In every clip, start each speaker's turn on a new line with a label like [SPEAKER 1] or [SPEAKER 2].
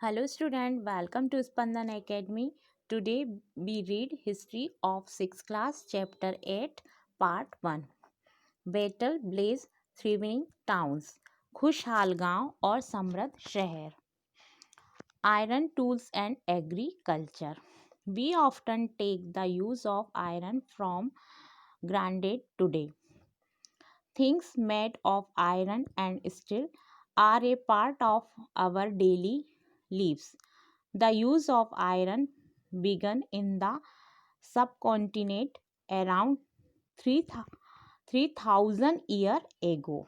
[SPEAKER 1] Hello student, welcome to Spandan Academy. Today we read History of 6th class chapter 8 part 1. Battle Blaze Thriving Towns, खुशहाल गांव और समृद्ध शहर. Iron tools and agriculture. We often take the use of iron from granted today. Things made of iron and steel are a part of our daily lives. The use of iron began in the subcontinent around 3000 years ago.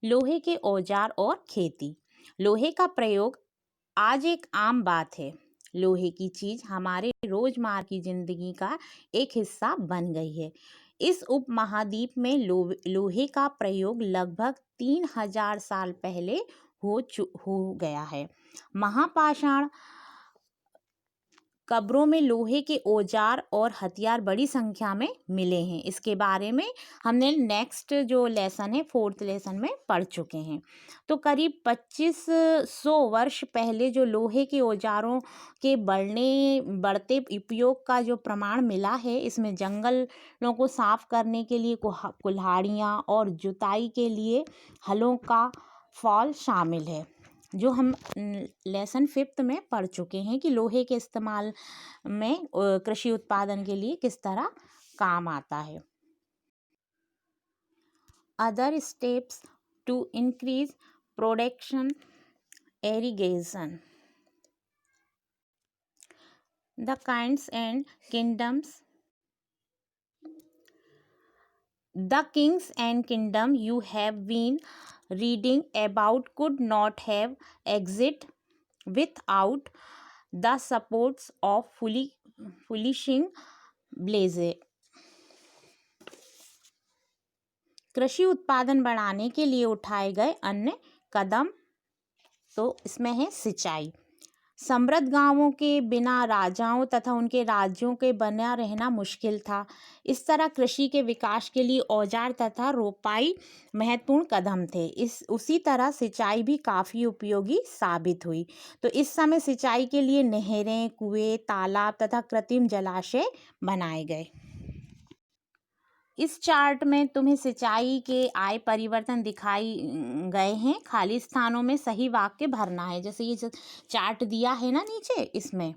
[SPEAKER 1] लोहे के औजार और खेती. लोहे का प्रयोग आज एक आम बात है. लोहे की चीज हमारे रोजमर्रा की जिंदगी का एक हिस्सा बन गई है. इस उपमहाद्वीप में लोहे का प्रयोग लगभग 3000 साल पहले हो गया है. महापाषाण कब्रों में लोहे के औजार और हथियार बड़ी संख्या में मिले हैं. इसके बारे में हमने नेक्स्ट जो लेसन है 4th लेसन में पढ़ चुके हैं. तो करीब 2500 वर्ष पहले जो लोहे के औजारों के बढ़ते उपयोग का जो प्रमाण मिला है, इसमें जंगलों को साफ करने के लिए कुल्हाड़ियाँ और जुताई के लिए हलों का फॉल शामिल है, जो हम लेसन 5th में पढ़ चुके हैं कि लोहे के इस्तेमाल में कृषि उत्पादन के लिए किस तरह काम आता है. Other steps to increase production, irrigation. The kinds and kingdoms. The kings and kingdom you have been reading about could not have existed without the supports of flourishing blaze. कृषि उत्पादन बढ़ाने के लिए उठाए गए अन्य कदम, तो इसमें है सिंचाई. समृद्ध गांवों के बिना राजाओं तथा उनके राज्यों के बना रहना मुश्किल था. इस तरह कृषि के विकास के लिए औजार तथा रोपाई महत्वपूर्ण कदम थे. उसी तरह सिंचाई भी काफ़ी उपयोगी साबित हुई. तो इस समय सिंचाई के लिए नहरें, कुएं, तालाब तथा कृत्रिम जलाशय बनाए गए. इस चार्ट में तुम्हें सिंचाई के आय परिवर्तन दिखाई गए हैं. खाली स्थानों में सही वाक्य भरना है. जैसे ये चार्ट दिया है ना नीचे, इसमें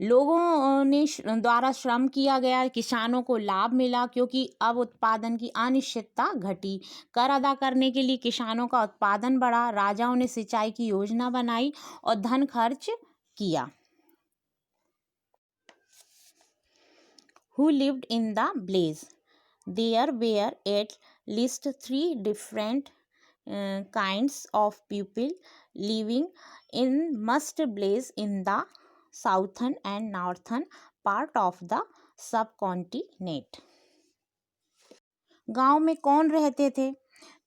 [SPEAKER 1] लोगों ने द्वारा श्रम किया गया, किसानों को लाभ मिला क्योंकि अब उत्पादन की अनिश्चितता घटी. कर अदा करने के लिए किसानों का उत्पादन बढ़ा. राजाओं ने सिंचाई की योजना बनाई और धन खर्च किया. Who lived in the blaze? There were at least 3 different kinds of people living in must blaze in the southern and northern part of the subcontinent. गांव में कौन रहते थे?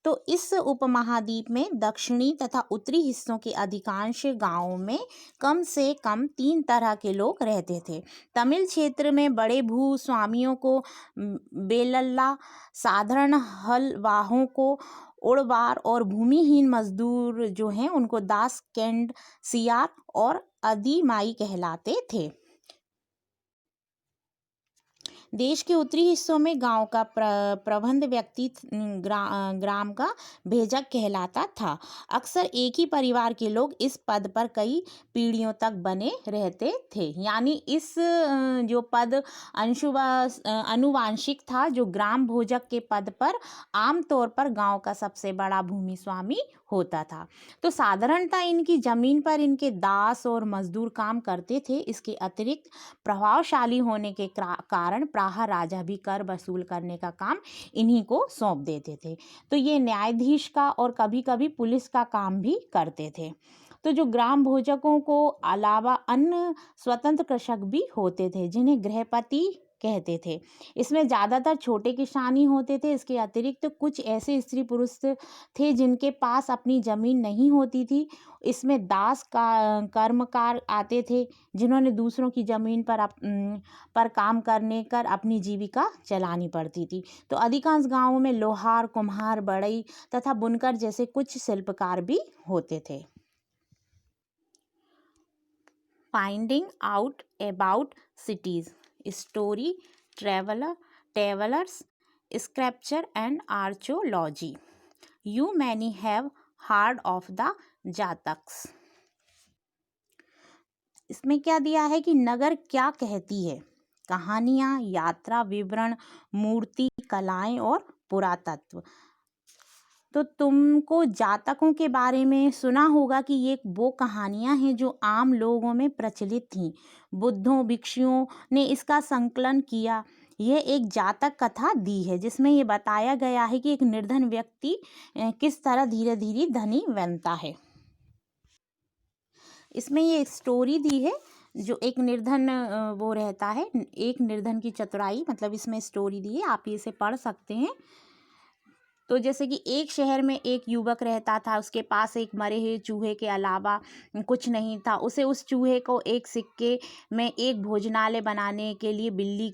[SPEAKER 1] तो इस उपमहाद्वीप में दक्षिणी तथा उत्तरी हिस्सों के अधिकांश गांवों में कम से कम 3 तरह के लोग रहते थे. तमिल क्षेत्र में बड़े भूस्वामियों को बेलल्ला, साधारण हलवाहों को उड़वार और भूमिहीन मजदूर जो हैं उनको दास कैंड सियार और अदीमाई कहलाते थे. देश के उत्तरी हिस्सों में गांव का प्रबंध व्यक्ति ग्राम का भेजक कहलाता था. अक्सर एक ही परिवार के लोग इस पद पर कई पीढ़ियों तक बने रहते थे. यानी इस जो पद अनुवांशिक था, जो ग्राम भोजक के पद पर आमतौर पर गांव का सबसे बड़ा भूमि स्वामी होता था. तो साधारणतः इनकी जमीन पर इनके दास और मजदूर काम करते थे. इसके अतिरिक्त प्रभावशाली होने के कारण प्राह राजा भी कर वसूल करने का काम इन्हीं को सौंप देते थे. तो ये न्यायाधीश का और कभी कभी पुलिस का काम भी करते थे. तो जो ग्राम भोजकों को अलावा अन्य स्वतंत्र कृषक भी होते थे, जिन्हें गृहपति कहते थे। इसमें ज़्यादातर छोटे किसान ही होते थे। इसके अतिरिक्त कुछ ऐसे स्त्री पुरुष थे जिनके पास अपनी ज़मीन नहीं होती थी। इसमें दास का कर्मकार आते थे, जिन्होंने दूसरों की ज़मीन पर काम करने कर अपनी जीविका चलानी पड़ती थी। तो अधिकांश गाँवों में लोहार, कुम्हार, बढ़ई तथा बुनकर जैसे कुछ शिल्पकार भी होते थे। Finding out about cities, story, travelers, scripture and archaeology. You many have heard of the जातक्स। इसमें क्या दिया है कि नगर क्या कहती है, कहानियाँ, यात्रा विवरण, मूर्ति, कलाएं और पुरातत्व। तो तुमको जातकों के बारे में सुना होगा कि ये वो कहानियाँ हैं जो आम लोगों में प्रचलित थीं। बुद्धों, भिक्षुओं ने इसका संकलन किया। यह एक जातक कथा दी है जिसमें ये बताया गया है कि एक निर्धन व्यक्ति किस तरह धीरे धीरे धनी बनता है। इसमें ये एक स्टोरी दी है जो एक निर्धन वो रहता है, एक निर्धन की चतुराई, मतलब इसमें स्टोरी दी है, आप इसे पढ़ सकते हैं। तो जैसे कि एक शहर में एक युवक रहता था, उसके पास एक मरे हुए चूहे के अलावा कुछ नहीं था। उसे उस चूहे को एक सिक्के में एक भोजनालय बनाने के लिए बिल्ली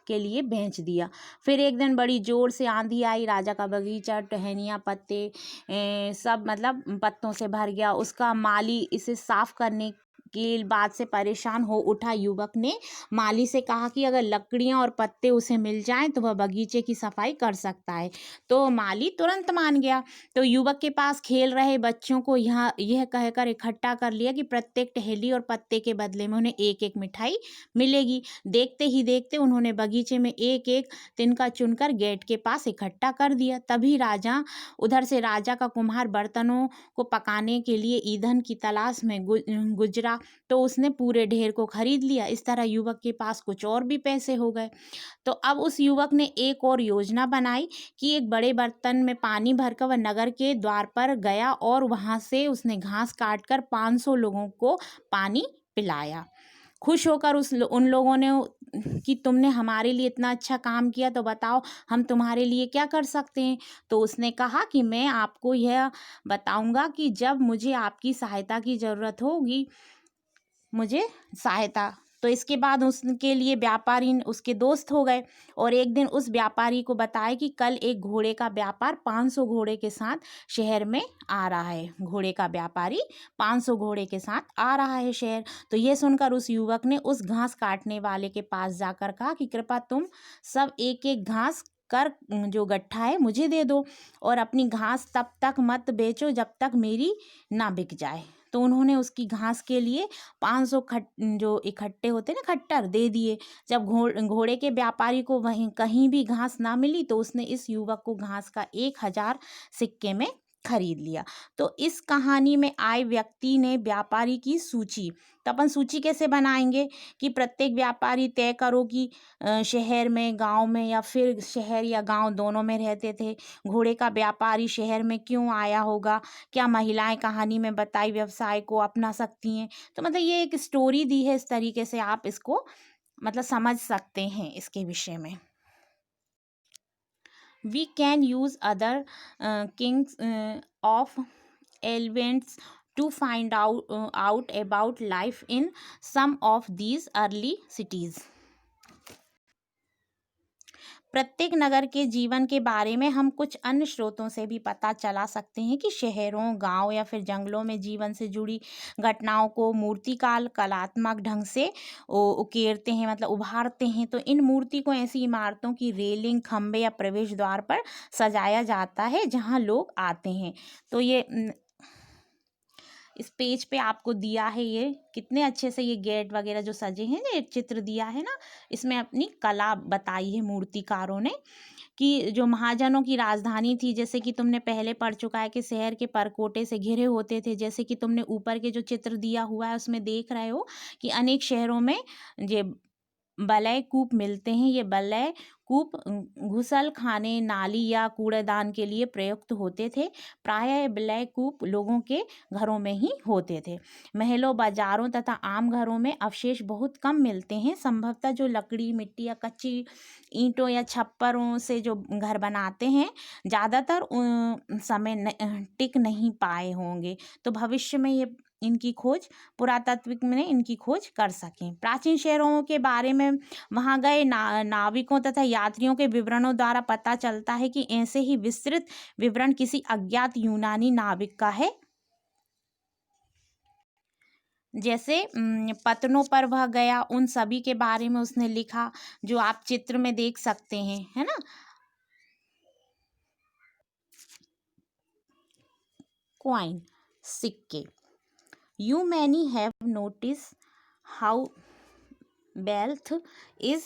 [SPEAKER 1] के लिए बेच दिया। फिर एक दिन बड़ी जोर से आंधी आई, राजा का बगीचा टहनियाँ पत्ते सब मतलब पत्तों से भर गया। उसका माली इसे साफ करने की बात से परेशान हो उठा। युवक ने माली से कहा कि अगर लकड़ियाँ और पत्ते उसे मिल जाएं तो वह बगीचे की सफाई कर सकता है। तो माली तुरंत मान गया। तो युवक के पास खेल रहे बच्चों को यह कहकर इकट्ठा कर लिया कि प्रत्येक टहली और पत्ते के बदले में उन्हें एक एक मिठाई मिलेगी। देखते ही देखते उन्होंने बगीचे में एक एक तिनका चुनकर गेट के पास इकट्ठा कर दिया। तभी उधर से राजा का कुम्हार बर्तनों को पकाने के लिए ईंधन की तलाश में गुजरा, तो उसने पूरे ढेर को खरीद लिया। इस तरह युवक के पास कुछ और भी पैसे हो गए। तो अब उस युवक ने एक और योजना बनाई कि एक बड़े बर्तन में पानी भरकर वह नगर के द्वार पर गया और वहां से उसने घास काटकर 500 लोगों को पानी पिलाया। खुश होकर उन लोगों ने कि तुमने हमारे लिए इतना अच्छा काम किया, तो बताओ हम तुम्हारे लिए क्या कर सकते हैं। तो उसने कहा कि मैं आपको यह बताऊंगा कि जब मुझे आपकी सहायता की ज़रूरत होगी, मुझे सहायता। तो इसके बाद उसके लिए व्यापारी उसके दोस्त हो गए और एक दिन उस व्यापारी को बताया कि कल एक घोड़े का व्यापार 500 घोड़े के साथ शहर में आ रहा है। घोड़े का व्यापारी 500 घोड़े के साथ आ रहा है शहर। तो ये सुनकर उस युवक ने उस घास काटने वाले के पास जाकर कहा कि कृपया तुम सब एक एक घास कर जो गट्ठा है मुझे दे दो और अपनी घास तब तक मत बेचो जब तक मेरी ना बिक जाए। तो उन्होंने उसकी घास के लिए 500 जो इकट्ठे होते ना खट्टर दे दिए। जब घोड़े के व्यापारी को वहीं कहीं भी घास ना मिली तो उसने इस युवक को घास का 1000 सिक्के में खरीद लिया। तो इस कहानी में आए व्यक्ति ने व्यापारी की सूची, तो अपन सूची कैसे बनाएंगे कि प्रत्येक व्यापारी तय करो कि शहर में, गांव में, या फिर शहर या गांव दोनों में रहते थे। घोड़े का व्यापारी शहर में क्यों आया होगा, क्या महिलाएं कहानी में बताई व्यवसाय को अपना सकती हैं। तो मतलब ये एक स्टोरी दी है, इस तरीके से आप इसको मतलब समझ सकते हैं इसके विषय में। We can use other kings of elements to find out about life in some of these early cities. प्रत्येक नगर के जीवन के बारे में हम कुछ अन्य स्रोतों से भी पता चला सकते हैं कि शहरों, गांव या फिर जंगलों में जीवन से जुड़ी घटनाओं को मूर्तिकार कलात्मक ढंग से उकेरते हैं, मतलब उभारते हैं। तो इन मूर्ति को ऐसी इमारतों की रेलिंग, खंबे या प्रवेश द्वार पर सजाया जाता है जहां लोग आते हैं। तो ये इस पेज पे आपको दिया है, ये कितने अच्छे से ये गेट वगैरह जो सजे हैं, ये चित्र दिया है ना, इसमें अपनी कला बताई है मूर्तिकारों ने कि जो महाजनों की राजधानी थी, जैसे कि तुमने पहले पढ़ चुका है कि शहर के परकोटे से घिरे होते थे। जैसे कि तुमने ऊपर के जो चित्र दिया हुआ है उसमें देख रहे हो कि अनेक शहरों में ये बलय कूप मिलते हैं। ये बलय कूप घुसल खाने, नाली या कूड़ेदान के लिए प्रयुक्त होते थे। प्रायः ब्लैक कूप लोगों के घरों में ही होते थे। महलों, बाजारों तथा आम घरों में अवशेष बहुत कम मिलते हैं। संभवतः जो लकड़ी, मिट्टी या कच्ची ईंटों या छप्परों से जो घर बनाते हैं, ज़्यादातर समय टिक नहीं पाए होंगे। तो भविष्य में ये इनकी खोज, पुरातात्विक में इनकी खोज कर सकें। प्राचीन शहरों के बारे में वहाँ गए नाविकों तथा यात्रियों के विवरणों द्वारा पता चलता है कि ऐसे ही विस्तृत विवरण किसी अज्ञात यूनानी नाविक का है। जैसे पत्तनों पर वह गया, उन सभी के बारे में उसने लिखा, जो आप चित्र में देख सकते हैं, है ना। कॉइन, सिक्के। You many have noticed how wealth is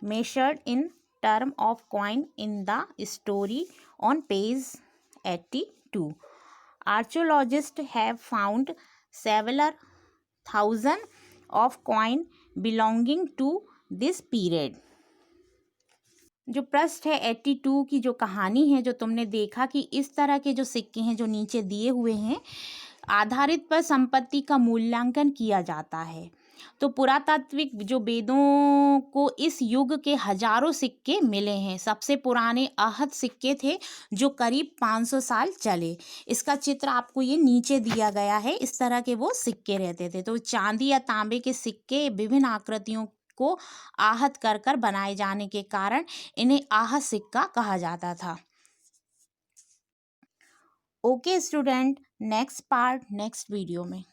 [SPEAKER 1] measured in terms of coin in the story on page 82. Archaeologists have found several thousand of coin belonging to this period. जो पृष्ठ है 82 की जो कहानी है, जो तुमने देखा कि इस तरह के जो सिक्के हैं जो नीचे दिए हुए हैं, आधारित पर संपत्ति का मूल्यांकन किया जाता है। तो पुरातात्विक जो वेदों को इस युग के हजारों सिक्के मिले हैं। सबसे पुराने आहत सिक्के थे जो करीब 500 साल चले। इसका चित्र आपको ये नीचे दिया गया है। इस तरह के वो सिक्के रहते थे। तो चांदी या तांबे के सिक्के विभिन्न आकृतियों को आहत कर कर बनाए जाने के कारण इन्हें आहत सिक्का कहा जाता था। Okay student, next part next video में।